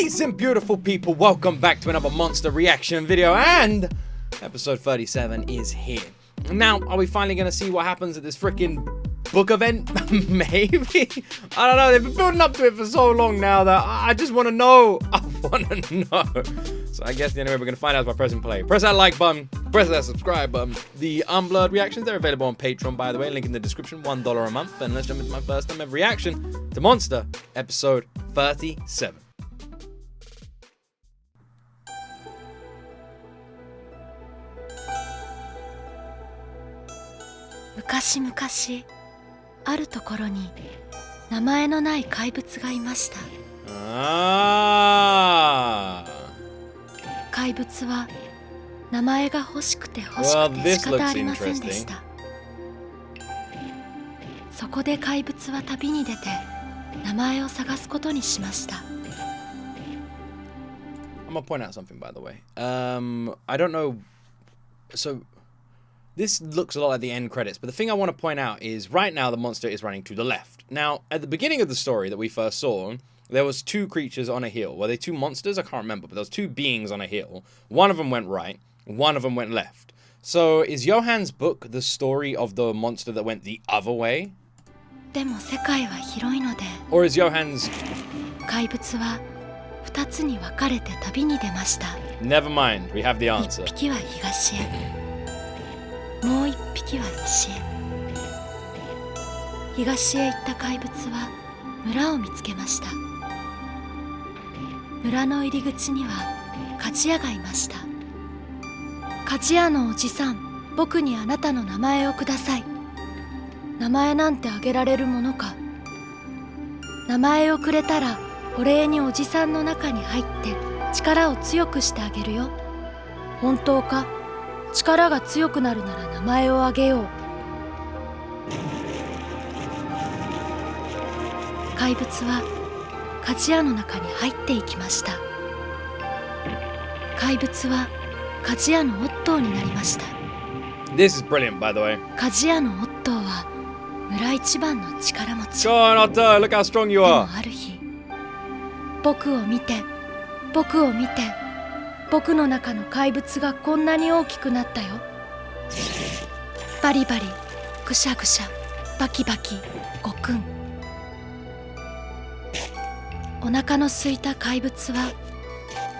Amazing beautiful people, welcome back to another monster reaction video, and episode 37 is here. Now, are we finally going to see what happens at this freaking book event? Maybe? I don't know, they've been building up to it for so long now that I just want to know. I want to know. So I guess the only way we're going to find out is by pressing play. Press that like button, press that subscribe button. The unblurred reactions, they're available on Patreon, by the way, link in the description, $1 a month. And let's jump into my first time ever reaction to Monster, episode 37. Mukashi, あるところに名前のない怪物がいました。怪物は名前が欲しくて仕方ありませんでした。そこで怪物は旅に出て名前を探すことにしました。I'm gonna point out something, by the way. I don't know. So this looks a lot like the end credits, but the thing I want to point out is right now the monster is running to the left. Now, at the beginning of the story that we first saw, there was two creatures on a hill. Were they two monsters? I can't remember, but there was two beings on a hill. One of them went right, one of them went left. So is Johan's book the story of the monster that went the other way? でも世界は広いので Or is Johan's... 怪物は2つに分かれて旅に出ました。 Never mind, we have the answer. 1匹は東へ、もう1匹は西へ。東へ行った怪物は村を見つけました。村の入り口には鍛冶屋がいました。鍛冶屋のおじさん、僕にあなたの名前をください。名前なんてあげられるものか。名前をくれたらお礼におじさんの中に入って力を強くしてあげるよ。本当か？力が強くなるなら名前をあげよう。怪物は鍛冶屋の中に入っていきました。怪物は鍛冶屋のオットーになりました。This is brilliant, by the way. 鍛冶屋のオットーは村一番の力持ち。Go on, Otto, look how strong you で are. もある日、僕を見て、僕の中の怪物がこんなに大きくなったよ。バリバリ、ぐしゃぐしゃ、バキバキ、ごくん。お腹の空いた怪物は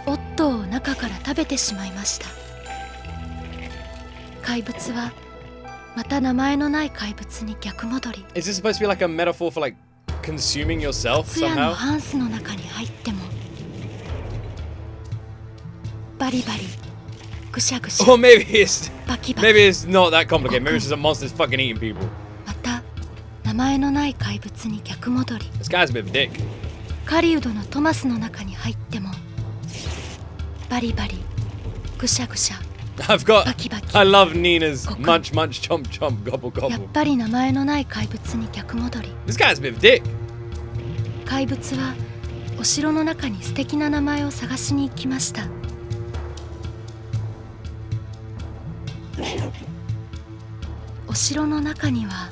オットーを中から食べてしまいました。怪物はまた名前のない怪物に逆戻り。Is this supposed to be like a metaphor for like consuming yourself ツヤの somehow? ハンスの中に入ってもバリバリ、ぐしゃぐしゃ、 Or maybe it's バキバキ。 maybe it's not that complicated. Maybe it's just a monster that's fucking eating people. また名前のない怪物に逆戻り。 This guy's a bit of a dick. 狩人のトマスの中に入ってもバリバリ、ぐしゃぐしゃ、 I've got. バキバキ。 I love Nina's Gokun. munch munch chomp chomp gobble やっ gobble. ぱり名前のない怪物に逆戻り。 This guy's a bit of a dick. 怪物はお城の中に素敵な名前を探しに行きました。お城の中には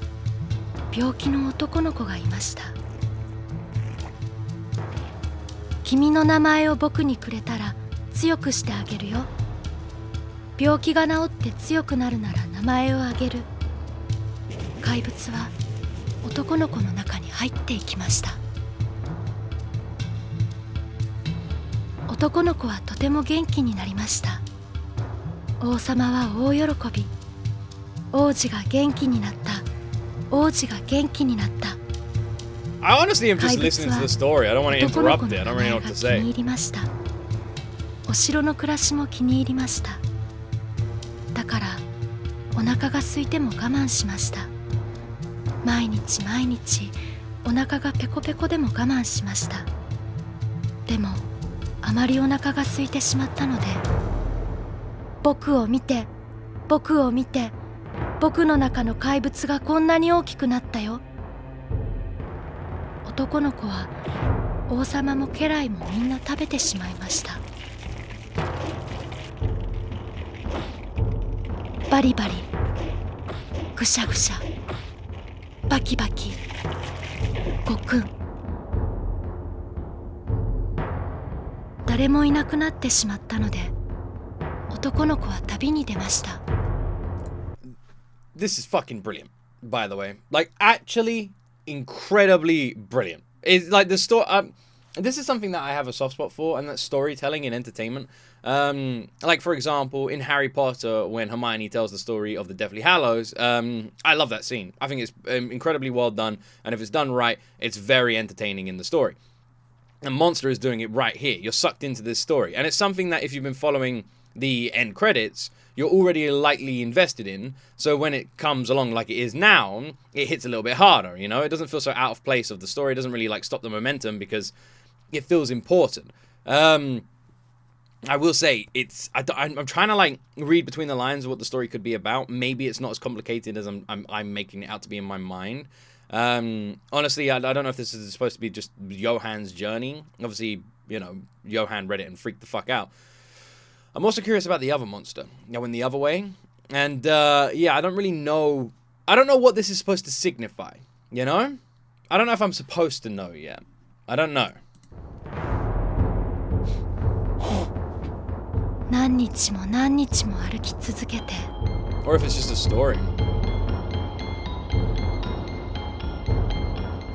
病気の男の子がいました。君の名前を僕にくれたら強くしてあげるよ。病気が治って強くなるなら名前をあげる。怪物は男の子の中に入っていきました。男の子はとても元気になりました。王様は大喜び。王子が元気になった。王子が元気になった。I honestly am just listening to the story. I don't want to 男の子 interrupt の it. I 名 don't 前 really know が what to 気に say. 入りました。お城の暮らしも気に入りました。だからお腹が空いても我慢しました。毎日お腹がペコペコでも我慢しました。でもあまりお腹が空いてしまったので、僕を見て、僕の中の怪物がこんなに大きくなったよ。男の子は王様も家来もみんな食べてしまいました。バリバリ、ぐしゃぐしゃ、バキバキ、ごくん。誰もいなくなってしまったので、男の子は旅に出ました。This is fucking brilliant, by the way. Like, actually, incredibly brilliant. It's like the story. This is something that I have a soft spot for, and that's storytelling in entertainment. Like, for example, in Harry Potter, when Hermione tells the story of the Deathly Hallows, I love that scene. I think it's incredibly well done, and if it's done right, it's very entertaining in the story. And Monster is doing it right here. You're sucked into this story, and it's something that if you've been following the end credits, you're already lightly invested in, so when it comes along like it is now, it hits a little bit harder, you know? It doesn't feel so out of place of the story. It doesn't really, like, stop the momentum because it feels important. I will say, I'm trying to, like, read between the lines of what the story could be about. Maybe it's not as complicated as I'm making it out to be in my mind. Honestly, I don't know if this is supposed to be just Johan's journey. Obviously, you know, Johan read it and freaked the fuck out. I'm also curious about the other monster, going the other way. And, yeah, I don't really know. I don't know what this is supposed to signify, you know? I don't know if I'm supposed to know yet. I don't know. 何日も何日も歩き続けて Or if it's just a story.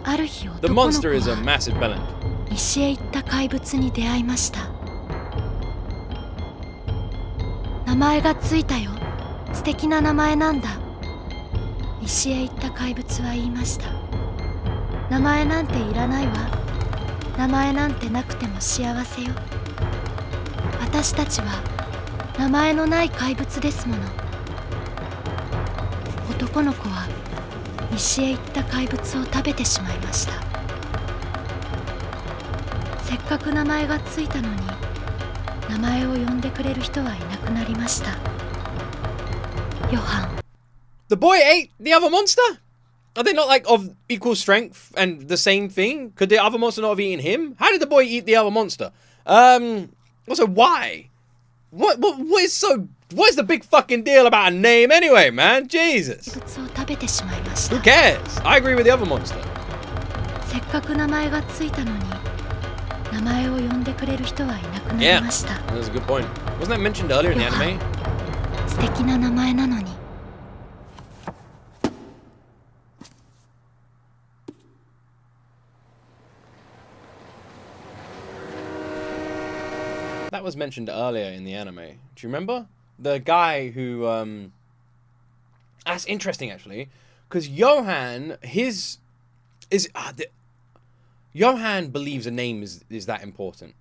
ある日 The 男の子 monster is a は massive bellend. 西へ行った怪物に出会いました。名前がついたよ。素敵な名前なんだ。西へ行った怪物は言いました。名前なんていらないわ。名前なんてなくても幸せよ。私たちは名前のない怪物ですもの。男の子は西へ行った怪物を食べてしまいました。せっかく名前がついたのに、名前を呼んでくれる人はいなくなりました。ヨハン。The boy ate the other monster? Are they not, like, of equal strength and the same thing? Could the other monster not have eaten him? How did the boy eat the other monster? Also, why? What is the big fucking deal about a name anyway, man? Jesus. 怪物を食べてしまいました。 Who cares? I agree with the other monster. せっかく名前がついたのに、名前を呼んでくれる人はいなくなりました。Yeah, that's a good point. Wasn't that mentioned earlier in the anime? 素敵な名前なのに。That was mentioned earlier in the anime. Do you remember? The guy who, that's interesting, actually. Because Johan, Johan believes a name is that important.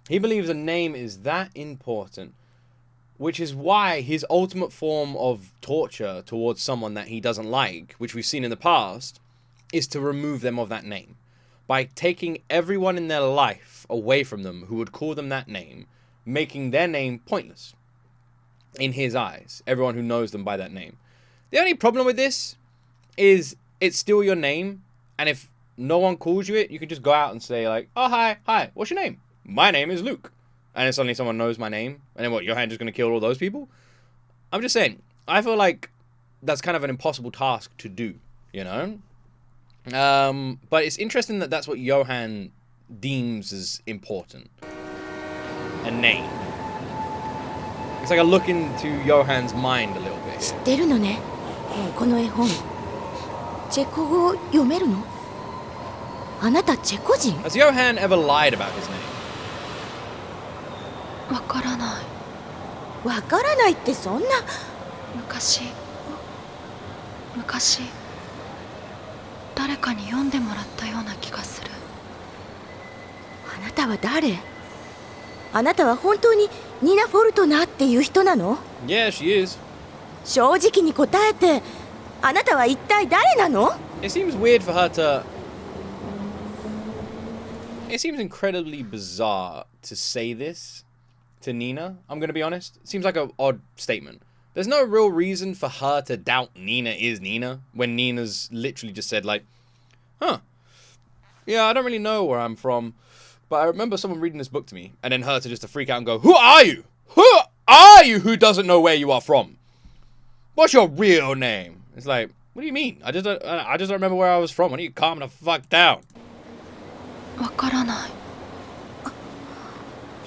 He believes a name is that important. Which is why his ultimate form of torture towards someone that he doesn't like, which we've seen in the past, is to remove them of that name. By taking everyone in their life away from them who would call them that name, making their name pointless. In his eyes, everyone who knows them by that name. The only problem with this is it's still your name, and if no one calls you it, you can just go out and say, like, oh, hi, what's your name? My name is Luke. And then suddenly someone knows my name, and then what, Johan just going to kill all those people? I'm just saying, I feel like that's kind of an impossible task to do, you know? But it's interesting that that's what Johan deems as important. A name. It's like a look into Johan's mind a little bit. 知ってるのね、この絵本。チェコ語読めるの？あなたチェコ人？ Has Johan ever lied about his name? わからない。わからないってそんな。昔誰かに読んでもらったような気がする。あなたは誰？あなたは本当にニナ・フォルトナーっていう人なの？ Yeah, she is. 正直に答えて、あなたは一体誰なの？ It seems weird for her to... It seems incredibly bizarre to say this to Nina, I'm going to be honest. It seems like an odd statement. There's no real reason for her to doubt Nina is Nina when Nina's literally just said, like, huh, yeah, I don't really know where I'm from, but I remember someone reading this book to me, and then her to just to freak out and go, who are you? Who are you who doesn't know where you are from? What's your real name? It's like, what do you mean? I just don't remember where I was from. Why don't you calm the fuck down? わからない。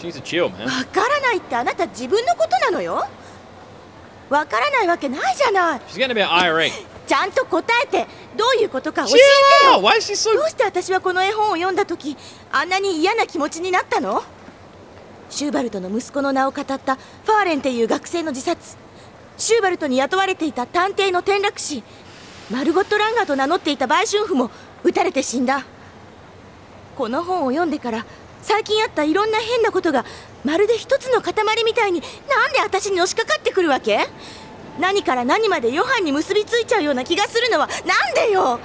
She needs to chill, man. わからないってあなた自分のことなのよ。わからないわけないじゃない。 She's getting a bit irate. ちゃんと答えてどういうことか教 Chill えてよ。 out! Why is she so... どうして私はこの絵本を読んだ時あんなに嫌な気持ちになったの？シューバルトの息子の名を語ったファーレンっていう学生の自殺、シューバルトに雇われていた探偵の転落死、マルゴット・ランガーと名乗っていた売春婦も撃たれて死んだ。この本を読んでから最近あったいろんな変なことがまるで一つの塊みたいになんで私にのしかかってくるわけ？何から何までヨハンに結びついちゃうような気がするのはなんでよ。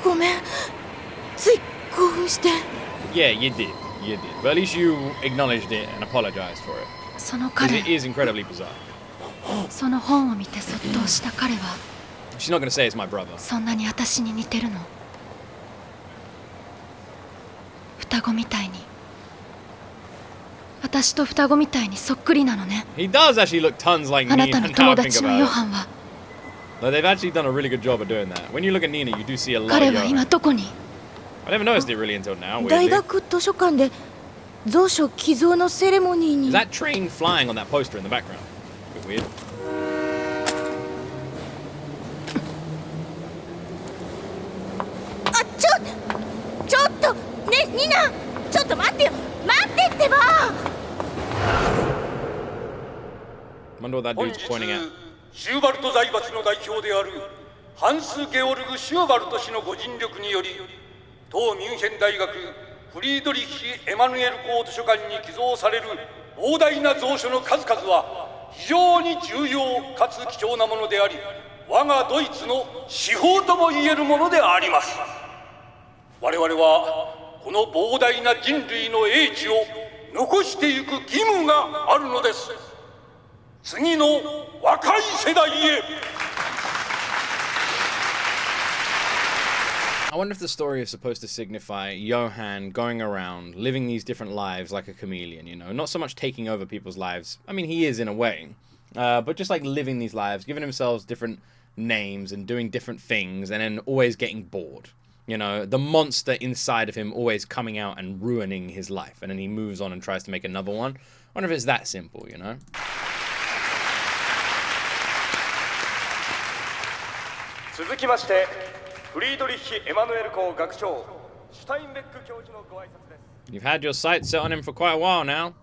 ごめん、つい興奮して。 Yeah, you did. You did. But at least you acknowledged it and apologized for it. その Because 彼、 it is incredibly bizarre. その本を見てそっとした彼は She's not going to say it's my brother. そんなに私に似てるの？双子みたいに、私と双子みたいにそっくりなのね。 He does actually look tons like あな Nina たの now 友 I think 達の about ヨ it. ハンは Like, they've actually done a really good job of doing that. When you look at Nina, you do see a lot 彼 of は今 Johan. どこに？ I never noticed it really until now. 大 Weirdly. 学図書館で蔵書寄贈のセレモニー Is に。 that train flying on that poster in the background? A bit weird. あ、ちょっとね、ニナ、ちょっと待ってよ、待ってってば。 Wonder what that 本 dude's 日 pointing at. シューバルト財閥の代表であるハンス・ゲオルグ・シューバルト氏のご尽力により当ミュンヘン大学フリードリッヒ・エマヌエル公図書館に寄贈される膨大な蔵書の数々は非常に重要かつ貴重なものであり、我がドイツの至宝とも言えるものであります。我々はこの膨大な人類の英知を残していく義務があるのです。次の若い世代へ。 I wonder if the story is supposed to signify Johan going around, living these different lives like a chameleon, you know? Not so much taking over people's lives. I mean, he is in a way. But just like living these lives, giving himself different names and doing different things and then always getting bored. You know, the monster inside of him always coming out and ruining his life. And then he moves on and tries to make another one. I wonder if it's that simple, you know? 続きましてフリードリッヒ・エマヌエル校学長シュタインベック教授のご挨拶です。 You've had your sights set on him for quite a while now.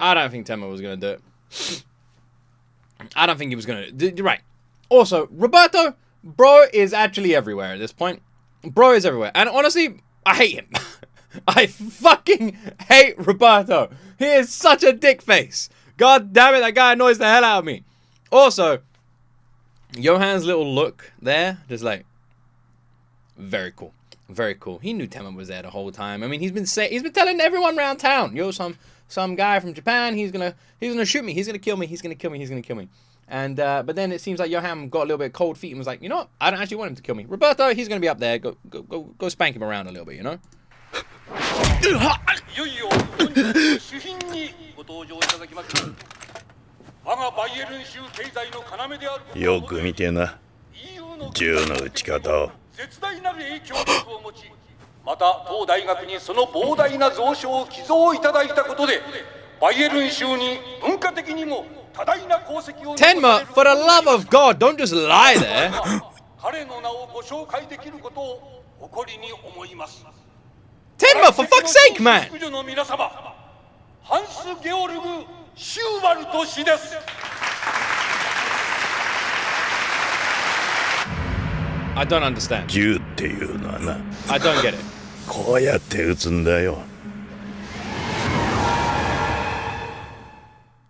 I don't think Temma was going to do it. I don't think he was going to do it. Right. Also, Roberto, bro is actually everywhere at this point. Bro is everywhere. And honestly, I hate him. I fucking hate Roberto. He is such a dick face. God damn it, that guy annoys the hell out of me. Also, Johan's little look there, just like, very cool. Very cool. He knew Tenma was there the whole time. I mean, he's been telling everyone around town, yo, some guy from Japan, he's gonna shoot me, he's gonna kill me, he's gonna kill me, he's gonna kill me. And but then it seems like Johan got a little bit cold feet and was like, you know what? I don't actually want him to kill me. Roberto, he's gonna be up there. Go spank him around a little bit, you know? Yoく見てな。銃の撃ち方を。絶大なる影響力を持ち、また当大学にその膨大な蔵書を寄贈いただいたことで、バイエルン州に文化的にも多大な功績を残される。Tenma, for the love of God, don't just lie there. 彼の名をご紹介できることを誇りに思います。Tenma, for fuck's sake, man! 宿女の皆様、ハンス・ゲオルグ・シューバルト氏です。I don't understand. 銃っていうのはな。I don't get it. こうやって撃つんだよ。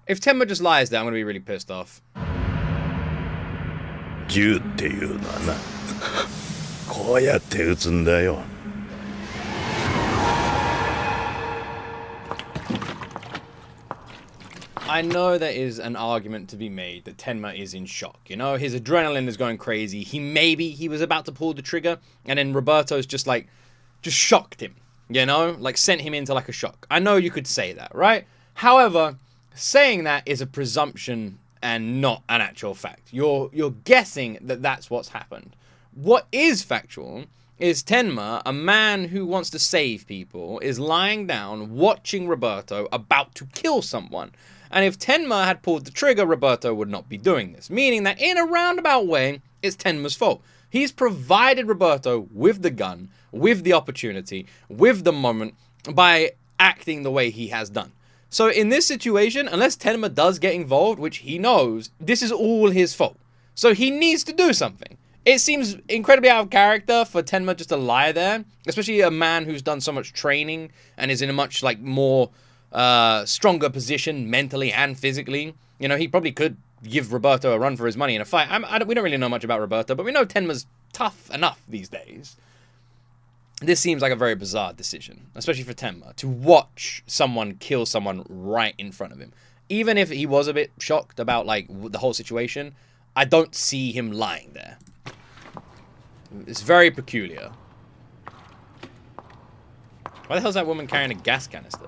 If Tenma just lies there, I'm gonna be really pissed off. 銃っていうのはな。こうやって撃つんだよ。I know there is an argument to be made that Tenma is in shock. You know, his adrenaline is going crazy. He was about to pull the trigger, and then Roberto's just shocked him. You know, like sent him into like a shock. I know you could say that, right? However, saying that is a presumption and not an actual fact. You're guessing that that's what's happened. What is factual is Tenma, a man who wants to save people, is lying down watching Roberto about to kill someone. And if Tenma had pulled the trigger, Roberto would not be doing this. Meaning that in a roundabout way, it's Tenma's fault. He's provided Roberto with the gun, with the opportunity, with the moment, by acting the way he has done. So in this situation, unless Tenma does get involved, which he knows, this is all his fault. So he needs to do something. It seems incredibly out of character for Tenma just to lie there, especially a man who's done so much training and is in a much more stronger position mentally and physically. You know, he probably could give Roberto a run for his money in a fight. We don't really know much about Roberto, but we know Tenma's tough enough these days. This seems like a very bizarre decision, especially for Tenma, to watch someone kill someone right in front of him. Even if he was a bit shocked about the whole situation, I don't see him lying there. It's very peculiar. Why the hell is that woman carrying a gas canister?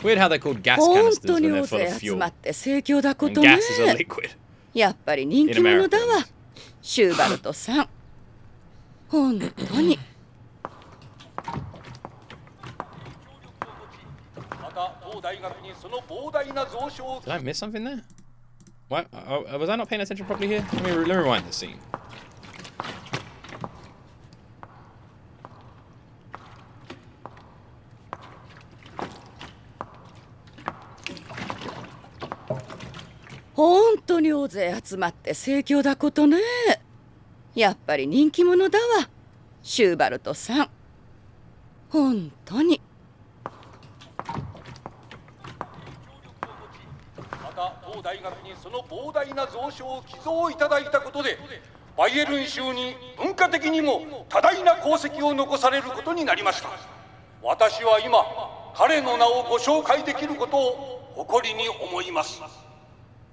Weird how they're called gas canisters when they're full of fuel. And gas is a liquid. やっぱり人気者だわ。シューバルトさん。本当に。Did I miss something there? What? Was I not paying attention properly here? Let me rewind the scene.本当に大勢集まって盛況だことね。やっぱり人気者だわ。シューバルトさん。本当に。また当大学にその膨大な蔵書を寄贈いただいたことで、バイエルン州に文化的にも多大な功績を残されることになりました。私は今、彼の名をご紹介できることを誇りに思います。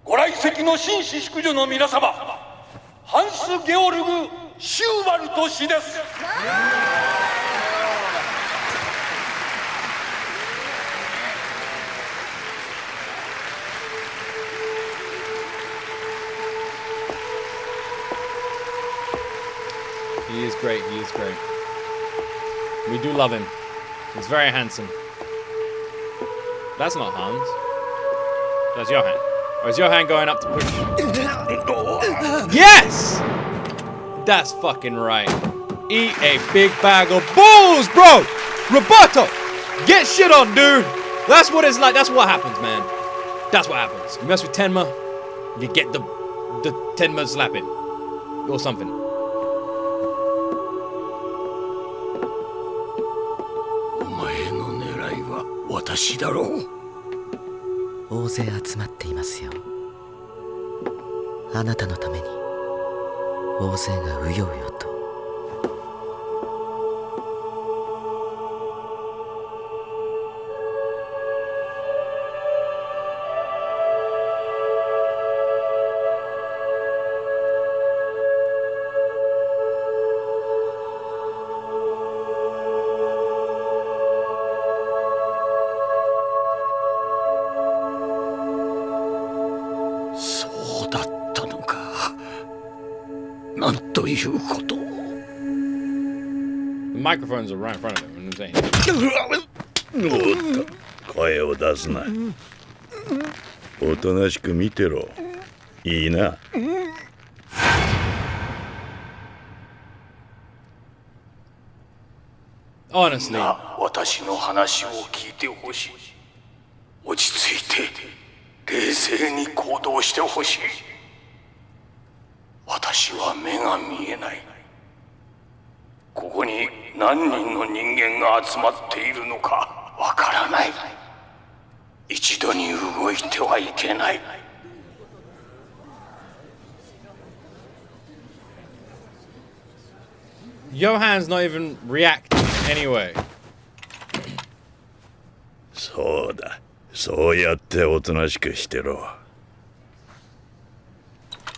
ご来席の紳士淑女の皆様、ハンス・ゲオルグ・シューバルト氏です。He is great, he is great. We do love him. He's very handsome. That's not Hans. That's Johan. Or is Johan going up to push? Yes! That's fucking right. Eat a big bag of balls, bro! Roberto! Get shit on, dude! That's what it's like. That's what happens, man. That's what happens. You mess with Tenma, you get the Tenma slapping. Or something. 私だろう。大勢集まっていますよ。あなたのために大勢がうようよと。そうだったのか。なんということ。The microphones are right in front of him. I'm saying. おっと、声を出すな。おとなしく見てろ。いいな。Honestly. 私の話を聞いてほしい。落ち着いて冷静に行動してほしい。私は目が見えない。ここに何人の人間が集まっているのかわからない。一度に動いてはいけない。Johan's not even reacting anyway. そうだ。そうやっておとなしくしてろ。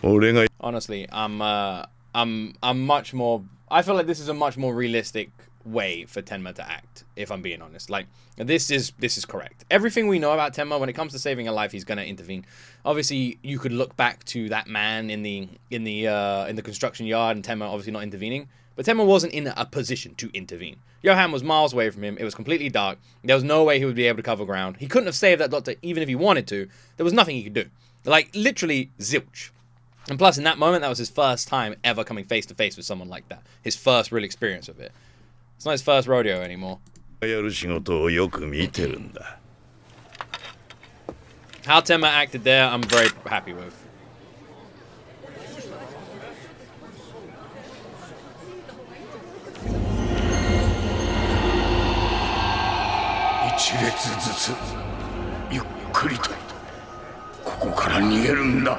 俺が Honestly, I'm much more. I feel like this is a much more realistic way for Tenma to act. If I'm being honest, like this is correct. Everything we know about Tenma when it comes to saving a life, he's gonna intervene. Obviously, you could look back to that man in the construction yard, and Tenma obviously not intervening. But Tenma wasn't in a position to intervene. Johan was miles away from him. It was completely dark. There was no way he would be able to cover ground. He couldn't have saved that doctor even if he wanted to. There was nothing he could do. Like, literally, zilch. And plus, in that moment, that was his first time ever coming face to face with someone like that. His first real experience of it. It's not his first rodeo anymore. やる仕事をよく見てるんだ。How Tenma acted there, I'm very happy with. 一列ずつゆっくりとここから逃げるんだ。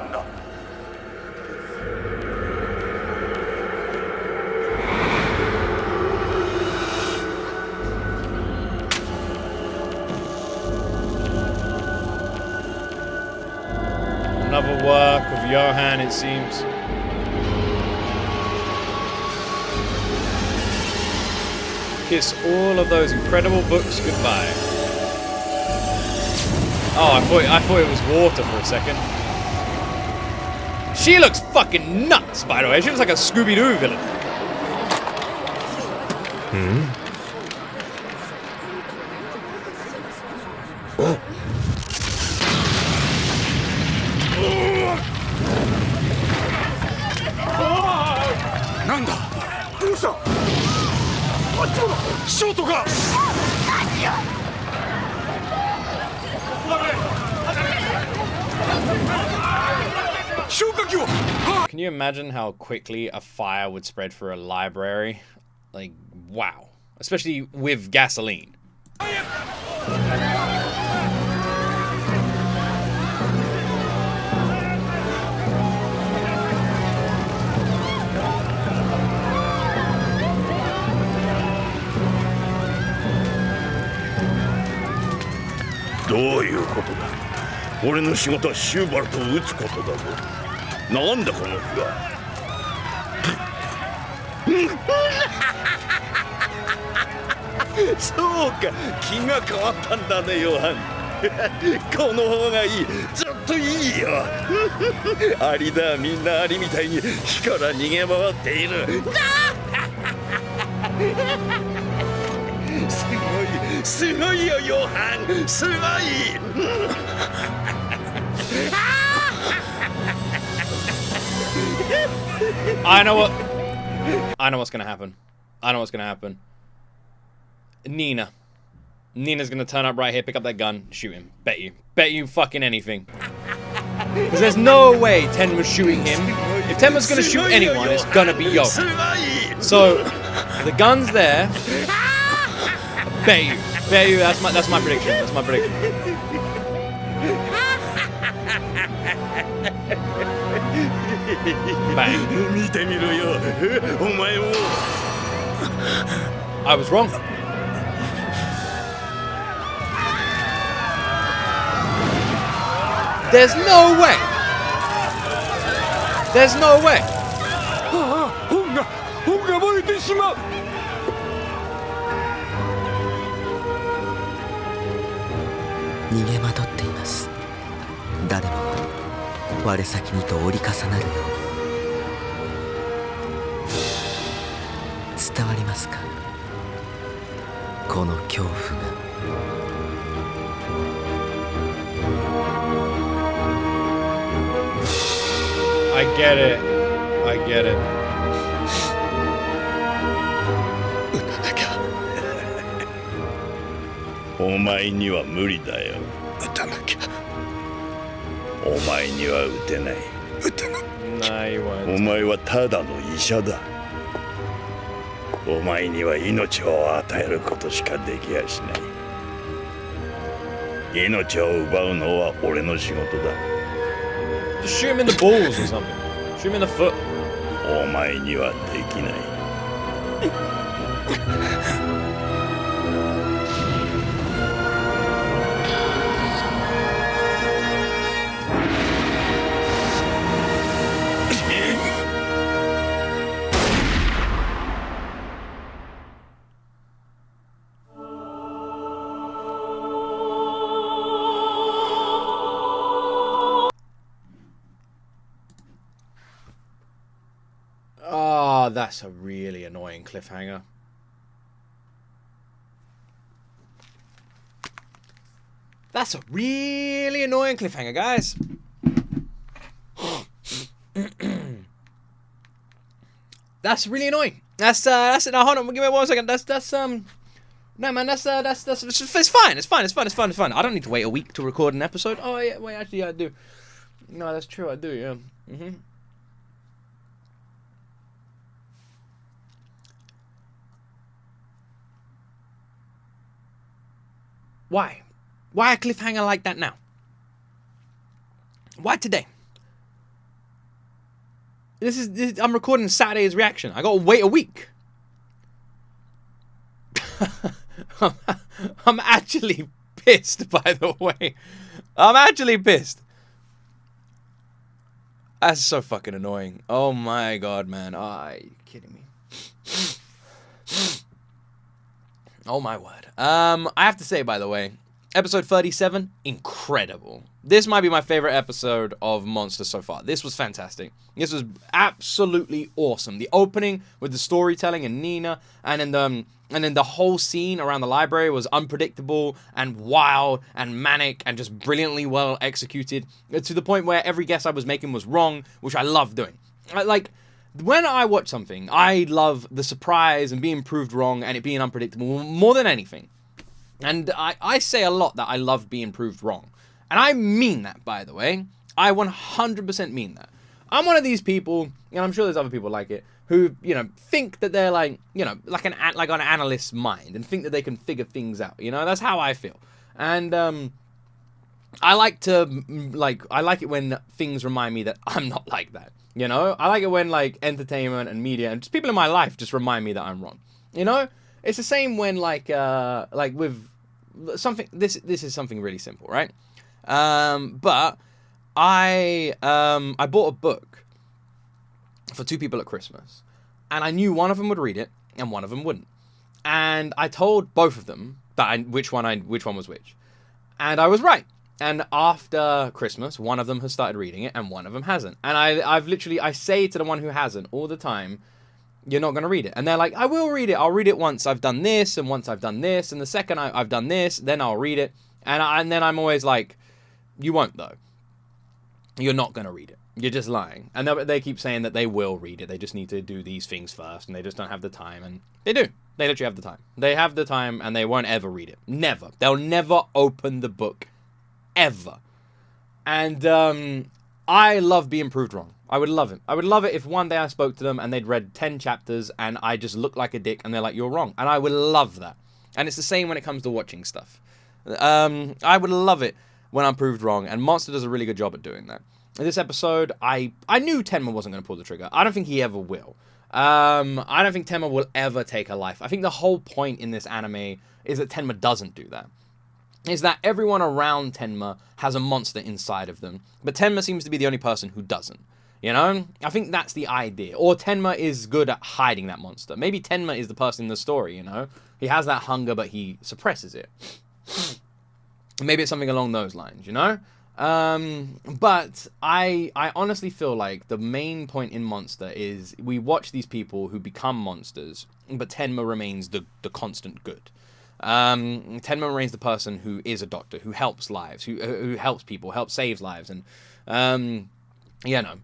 Another work of Johan, it seems. Kiss all of those incredible books goodbye. Oh, I thought it was water for a second. She looks fucking nuts, by the way. She looks like a Scooby-Doo villain. Can you imagine how quickly a fire would spread through a library? Like, wow. Especially with gasoline. What is it? 俺の仕事はシューバルトを撃つことだぞ。なんだこの日は。そうか、気が変わったんだね、ヨハン。この方がいい。ずっといいよ。アリだ、みんなアリみたいに火から逃げ回っている。すごいよ、ヨハン。すごい。I know what's gonna happen. I know what's gonna happen. Nina's gonna turn up right here, pick up that gun, shoot him. Bet you fucking anything. Because there's no way Tenma's shooting him. If Tenma's gonna shoot anyone, it's gonna be Johan. So the gun's there. Bet you. Bet you. That's my prediction. That's my prediction. Bang. I was wrong. There's no way. There's no way. 本が燃えてしまう。逃げ惑っています。誰もが我先にと折り重なるように。伝わりますか、この恐怖が。I get it. I get it. お前には無理だよ。撃たなきゃ。お前には撃てない。撃てない。お前はただの医者だ。お前には命を与えることしかできやしない。命を奪うのは俺の仕事だ。Just shoot him in the balls or something. Shoot him in the foot. お前にはできない。Oh, that's a really annoying cliffhanger. That's a really annoying cliffhanger, guys. That's really annoying. That's no, hold on, give me 1 second. No man, it's fine. It's fine. I don't need to wait a week to record an episode. Oh yeah, wait, actually yeah, I do. No, that's true, I do, yeah. Why? Why a cliffhanger like that now? Why today? I'm recording Saturday's reaction. I gotta wait a week. I'm actually pissed, by the way. I'm actually pissed. That's so fucking annoying. Oh my god, man. Oh, are you kidding me? Oh my word. I have to say, by the way, episode 37, incredible. This might be my favorite episode of Monster so far. This was fantastic. This was absolutely awesome. The opening with the storytelling and Nina, and then the whole scene around the library was unpredictable and wild and manic and just brilliantly well executed, to the point where every guess I was making was wrong, which I love doing. Like, when I watch something, I love the surprise and being proved wrong and it being unpredictable more than anything. And I say a lot that I love being proved wrong. And I mean that, by the way. I 100% mean that. I'm one of these people, and I'm sure there's other people like it, who, you know, think that they're like, you know, like an analyst's mind and think that they can figure things out. You know, that's how I feel. And I like it when things remind me that I'm not like that. You know, I like it when like entertainment and media and just people in my life just remind me that I'm wrong. You know, it's the same when like with something. This is something really simple, right? But I bought a book for 2 people at Christmas, and I knew one of them would read it and one of them wouldn't. And I told both of them that which one was which, and I was right. And after Christmas, one of them has started reading it and one of them hasn't. And I say to the one who hasn't all the time, you're not going to read it. And they're like, I will read it. I'll read it once I've done this, and once I've done this, and the second I've done this, then I'll read it. And then I'm always like, you won't though. You're not going to read it. You're just lying. And they keep saying that they will read it. They just need to do these things first, and they just don't have the time. And they do. They literally have the time. They have the time, and they won't ever read it. Never. They'll never open the book. Ever. And I love being proved wrong. I would love it. I would love it if one day I spoke to them and they'd read 10 chapters and I just looked like a dick and they're like, you're wrong. And I would love that. And it's the same when it comes to watching stuff. I would love it when I'm proved wrong, and Monster does a really good job at doing that. In this episode, I knew Tenma wasn't going to pull the trigger. I don't think he ever will. I don't think Tenma will ever take her life. I think the whole point in this anime is that Tenma doesn't do that. Is that everyone around Tenma has a monster inside of them, but Tenma seems to be the only person who doesn't. You know? I think that's the idea. Or Tenma is good at hiding that monster. Maybe Tenma is the person in the story, you know? He has that hunger, but he suppresses it. Maybe it's something along those lines, you know? But I honestly feel like the main point in Monster is we watch these people who become monsters, but Tenma remains the constant good. Tenma remains the person who is a doctor, who helps lives, who helps people, saves lives, and, you know,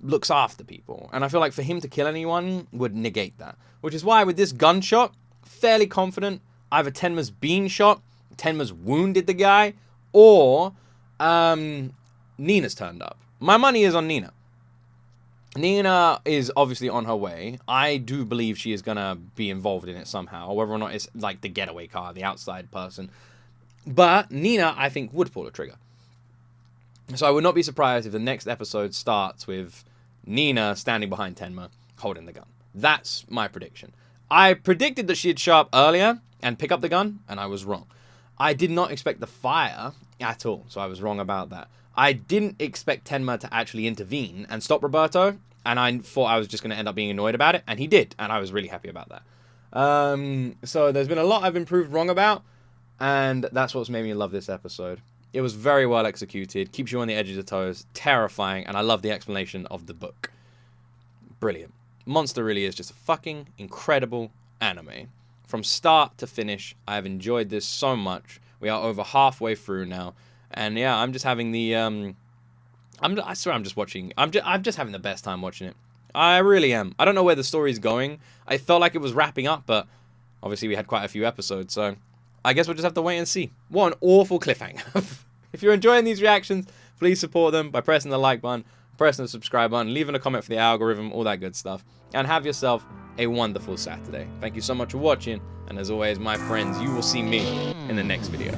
looks after people. And I feel like for him to kill anyone would negate that. Which is why with this gunshot, fairly confident either Tenma's been shot, Tenma's wounded the guy, or Nina's turned up. My money is on Nina. Nina is obviously on her way. I do believe she is going to be involved in it somehow, whether or not it's like the getaway car, the outside person. But Nina, I think, would pull the trigger. So I would not be surprised if the next episode starts with Nina standing behind Tenma, holding the gun. That's my prediction. I predicted that she'd show up earlier and pick up the gun, and I was wrong. I did not expect the fire at all, so I was wrong about that. I didn't expect Tenma to actually intervene and stop Roberto, and I thought I was just going to end up being annoyed about it, and he did, and I was really happy about that. So there's been a lot I've been proved wrong about, and that's what's made me love this episode. It was very well executed, keeps you on the edge of your toes, terrifying, and I love the explanation of the book. Brilliant. Monster really is just a fucking incredible anime. From start to finish, I have enjoyed this so much. We are over halfway through now, and yeah, I'm just having the I swear I'm just watching. I'm just having the best time watching it. I really am. I don't know where the story's going. I felt like it was wrapping up, but obviously we had quite a few episodes, so I guess we'll just have to wait and see. What an awful cliffhanger. If you're enjoying these reactions, please support them by pressing the like button, pressing the subscribe button, leaving a comment for the algorithm, all that good stuff. And have yourself a wonderful Saturday. Thank you so much for watching, and as always, my friends, you will see me in the next video.